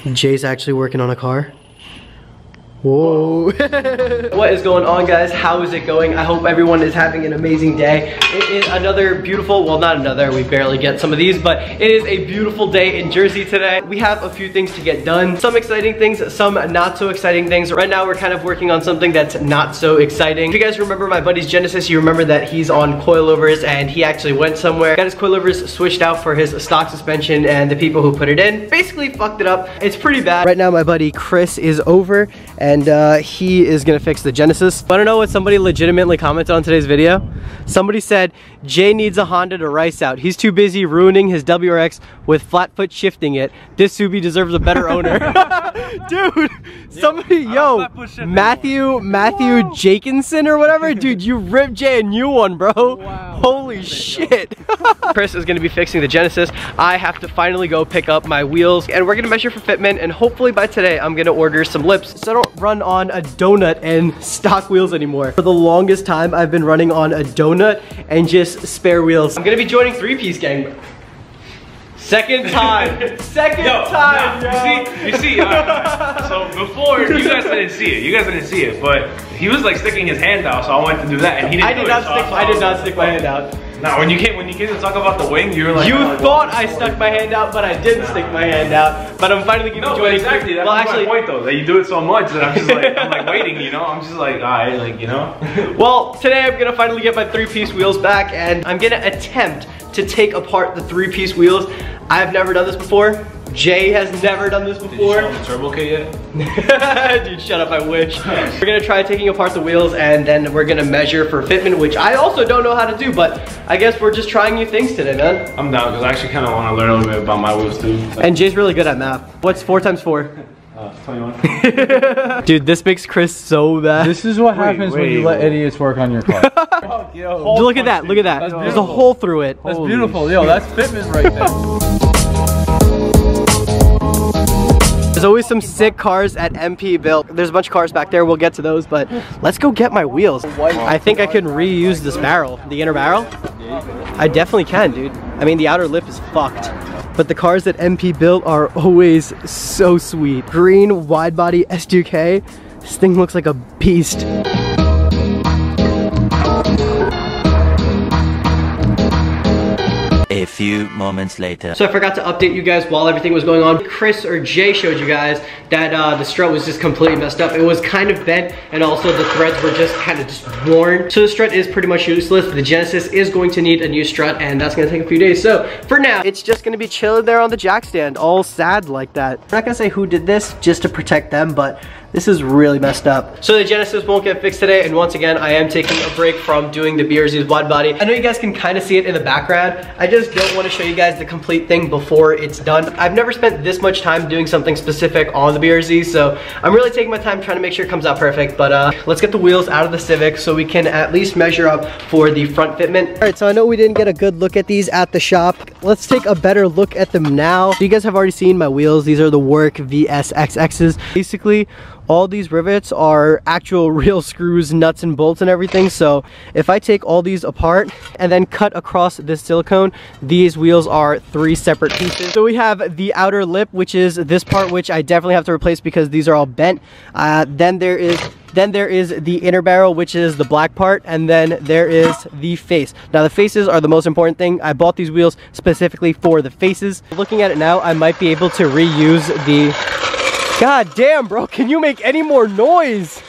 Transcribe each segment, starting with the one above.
Jay's actually working on a car. Whoa. What is going on, guys? How is it going? I hope everyone is having an amazing day. It is another beautiful, well, not another, we barely get some of these, but it is a beautiful day in Jersey today. We have a few things to get done. Some exciting things, some not so exciting things. Right now, we're kind of working on something that's not so exciting. If you guys remember my buddy's Genesis, you remember that he's on coilovers and he actually went somewhere, got his coilovers switched out for his stock suspension, and the people who put it in basically fucked it up. It's pretty bad. Right now, my buddy Chris is over and he is gonna fix the Genesis. Wanna know what somebody legitimately commented on today's video? Somebody said, Jay needs a Honda to rice out. He's too busy ruining his WRX with flat foot shifting it. This Subi deserves a better owner. Dude, somebody, yo, Matthew Jakinson or whatever, dude, you ripped Jay a new one, bro. Wow. Holy shit. Chris is gonna be fixing the Genesis. I have to finally go pick up my wheels and we're gonna measure for fitment, and hopefully by today I'm gonna order some lips so I don't run on a donut and stock wheels anymore. For the longest time I've been running on a donut and just spare wheels. I'm gonna be joining 3-piece gang. Second time. Second time, yo. You see, so before, you guys didn't see it, but he was like sticking his hand out, so I went to do that, and he didn't I did not stick my hand out. No, when you came to talk about the wing, you were like, you thought I stuck my hand out, but I didn't stick my hand out. But I'm finally gonna join. Exactly. That's my point, though. That you do it so much that I'm just like, I'm like waiting, you know. I'm just like, alright, like, you know. Well, today I'm gonna finally get my 3-piece wheels back, and I'm gonna attempt to take apart the 3-piece wheels. I've never done this before. Jay has never done this before. Did you show him the turbo kit yet? Dude, shut up, I wish. We're gonna try taking apart the wheels and then we're gonna measure for fitment, which I also don't know how to do, but I guess we're just trying new things today, man. I'm down, because I actually kind of want to learn a little bit about my wheels too. And Jay's really good at math. What's 4 times 4? 21. Dude, this makes Chris so bad. This is what happens when you let idiots work on your car. Yo, look at that, look at that. There's a hole through it. That's beautiful. Yo, that's fitment right there. There's always some sick cars at MP built. There's a bunch of cars back there, we'll get to those, but let's go get my wheels. I think I can reuse this barrel, the inner barrel. I definitely can, dude. I mean, the outer lip is fucked. But the cars that MP built are always so sweet. Green wide body S2K. This thing looks like a beast. A few moments later. So I forgot to update you guys while everything was going on. Chris or Jay showed you guys that the strut was just completely messed up. It was kind of bent, and also the threads were just kind of just worn. So the strut is pretty much useless. The Genesis is going to need a new strut, and that's gonna take a few days. So for now, it's just gonna be chilling there on the jack stand, all sad like that. I'm not gonna say who did this just to protect them, but this is really messed up. So the Genesis won't get fixed today, and once again, I am taking a break from doing the BRZ's wide body. I know you guys can kind of see it in the background. I just don't want to show you guys the complete thing before it's done. I've never spent this much time doing something specific on the BRZ, so I'm really taking my time trying to make sure it comes out perfect. But let's get the wheels out of the Civic so we can at least measure up for the front fitment. All right, so I know we didn't get a good look at these at the shop. Let's take a better look at them now. So you guys have already seen my wheels. These are the Work VSXXs. Basically, all these rivets are actual real screws, nuts, and bolts and everything. So if I take all these apart and then cut across this silicone, these wheels are 3 separate pieces. So we have the outer lip, which is this part, which I definitely have to replace because these are all bent. Then there is the inner barrel, which is the black part, and then there is the face. Now the faces are the most important thing. I bought these wheels specifically for the faces. Looking at it now, I might be able to reuse the... God damn, bro, can you make any more noise?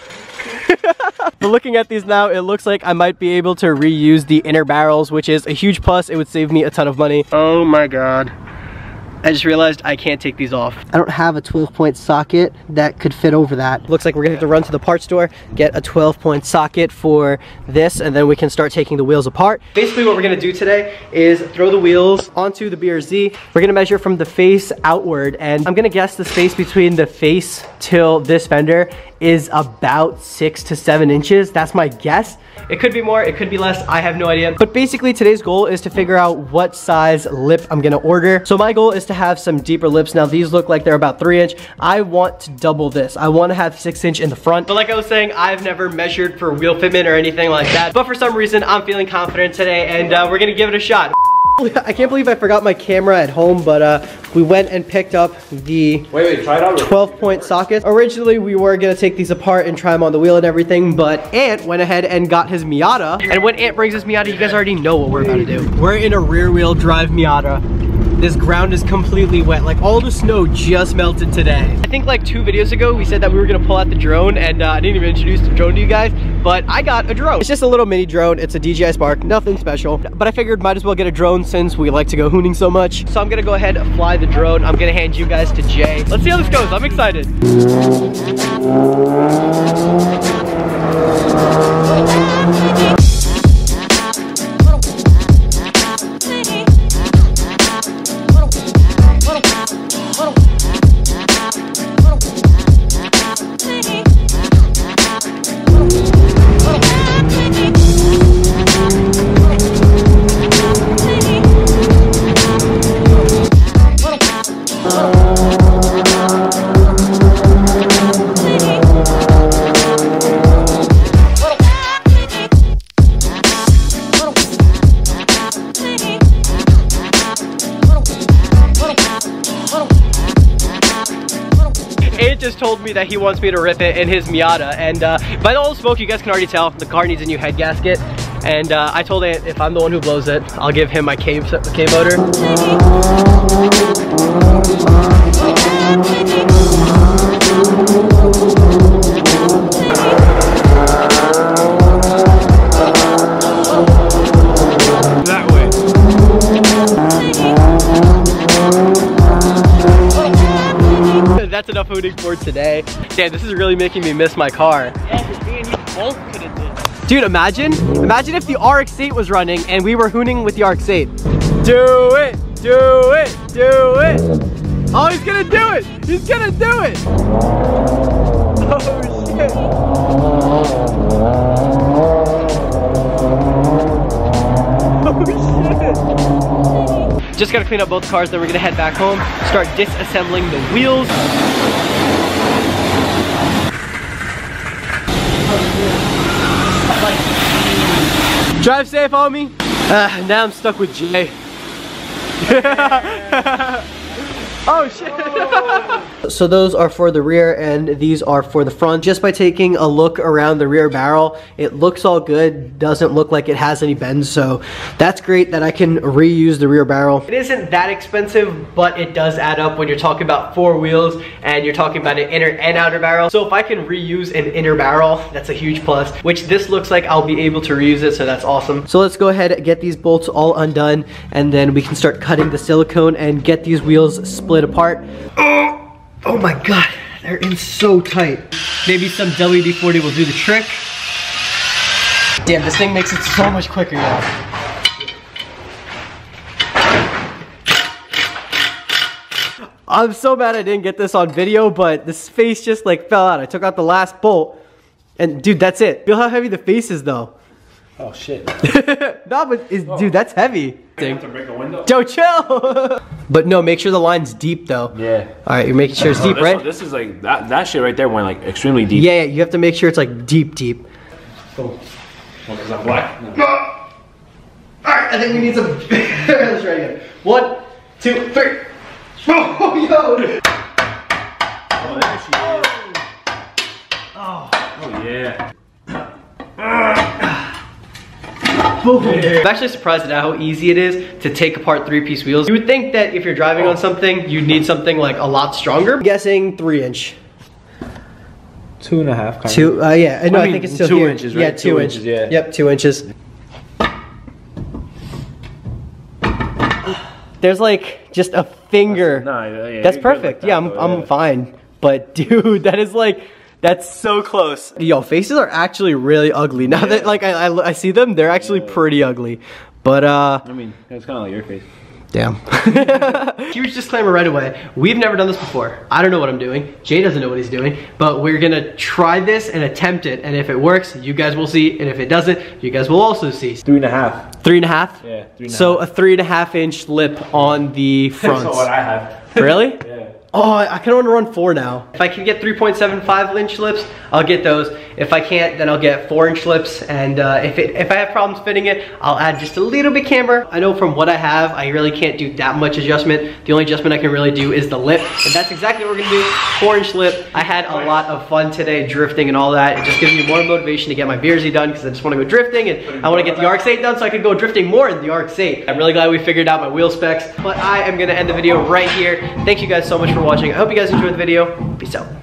But looking at these now, it looks like I might be able to reuse the inner barrels, which is a huge plus. It would save me a ton of money. Oh my God. I just realized I can't take these off. I don't have a 12-point socket that could fit over that. Looks like we're gonna have to run to the parts store, get a 12-point socket for this, and then we can start taking the wheels apart. Basically what we're gonna do today is throw the wheels onto the BRZ. We're gonna measure from the face outward, and I'm gonna guess the space between the face till this fender is about 6 to 7 inches. That's my guess. It could be more, it could be less, I have no idea. But basically today's goal is to figure out what size lip I'm gonna order. So my goal is to have some deeper lips. Now these look like they're about 3 inch. I want to double this. I want to have 6 inch in the front. But like I was saying, I've never measured for wheel fitment or anything like that. But for some reason, I'm feeling confident today, and we're gonna give it a shot. I can't believe I forgot my camera at home, but we went and picked up the try it out. 12-point sockets. Originally, we were gonna take these apart and try them on the wheel and everything, but Ant went ahead and got his Miata. And when Ant brings his Miata, you guys already know what we're about to do. We're in a rear-wheel drive Miata. This ground is completely wet. Like, all the snow just melted today. I think like 2 videos ago, we said that we were gonna pull out the drone, and I didn't even introduce the drone to you guys, but I got a drone. It's just a little mini drone. It's a DJI Spark, nothing special. But I figured might as well get a drone since we like to go hooning so much. So I'm gonna go ahead and fly the drone. I'm gonna hand you guys to Jay. Let's see how this goes. I'm excited. Just told me that he wants me to rip it in his Miata, and by the old smoke, you guys can already tell the car needs a new head gasket. And I told Ant if I'm the one who blows it, I'll give him my K motor. That's enough hooning for today. Damn, this is really making me miss my car. Yeah, because me and you both could have did. Dude, imagine if the RX-8 was running and we were hooning with the RX-8. Do it, do it, do it. Oh, he's gonna do it. He's gonna do it. Oh, shit. Oh, shit. Just gotta clean up both cars, then we're gonna head back home, start disassembling the wheels. Drive safe, homie. Now I'm stuck with Jay. Oh shit. So those are for the rear and these are for the front. Just by taking a look around the rear barrel, it looks all good. Doesn't look like it has any bends, so that's great that I can reuse the rear barrel. It isn't that expensive, but it does add up when you're talking about 4 wheels and you're talking about an inner and outer barrel. So if I can reuse an inner barrel, that's a huge plus, which this looks like I'll be able to reuse it, so that's awesome. So let's go ahead and get these bolts all undone, and then we can start cutting the silicone and get these wheels split apart. Oh my god, they're in so tight. Maybe some WD-40 will do the trick. Damn, this thing makes it so much quicker now. I'm so mad I didn't get this on video, but this face just like fell out. I took out the last bolt, and dude, that's it. Feel how heavy the face is though. Oh shit. No, but dude, that's heavy. I have to break a window. Joe, chill. But no, make sure the line's deep though. Yeah. All right, you're making sure it's deep, right? This is like that shit right there went like extremely deep. Yeah, you have to make sure it's like deep. Cool. What, is that black? No. All right, I think we need some. Let's try again. 1, 2, 3. Oh, yo. Oh, there she is. Oh yeah. I'm actually surprised at how easy it is to take apart 3-piece wheels. You would think that if you're driving on something, you'd need something like a lot stronger. I'm guessing 3-inch. 2.5. Kind 2, yeah. No, I think it's still 2 here. inches, right? Yeah, 2 inches. Yeah. Yep, 2 inches. There's like just a finger. That's perfect. Like that, yeah, I'm fine. But dude, that is like, that's so close. Yo, faces are actually really ugly. Now that like I see them, they're actually pretty ugly. But I mean, it's kind of like your face. Damn. Huge disclaimer right away. We've never done this before. I don't know what I'm doing. Jay doesn't know what he's doing. But we're gonna try this and attempt it. And if it works, you guys will see. And if it doesn't, you guys will also see. 3.5. 3.5? Yeah, 3.5. So a 3.5-inch lip on the front. That's not what I have. Really? Yeah. Oh, I kind of want to run 4 now. If I can get 3.75 inch lips, I'll get those. If I can't, then I'll get 4 inch lips. And if I have problems fitting it, I'll add just a little bit camber. I know from what I have, I really can't do that much adjustment. The only adjustment I can really do is the lip. And that's exactly what we're gonna do, 4 inch lip. I had a lot of fun today drifting and all that. It just gives me more motivation to get my BRZ done because I just want to go drifting and I want to get the RX-8 done so I could go drifting more in the RX-8. I'm really glad we figured out my wheel specs, but I am gonna end the video right here. Thank you guys so much for watching. I hope you guys enjoyed the video. Peace out.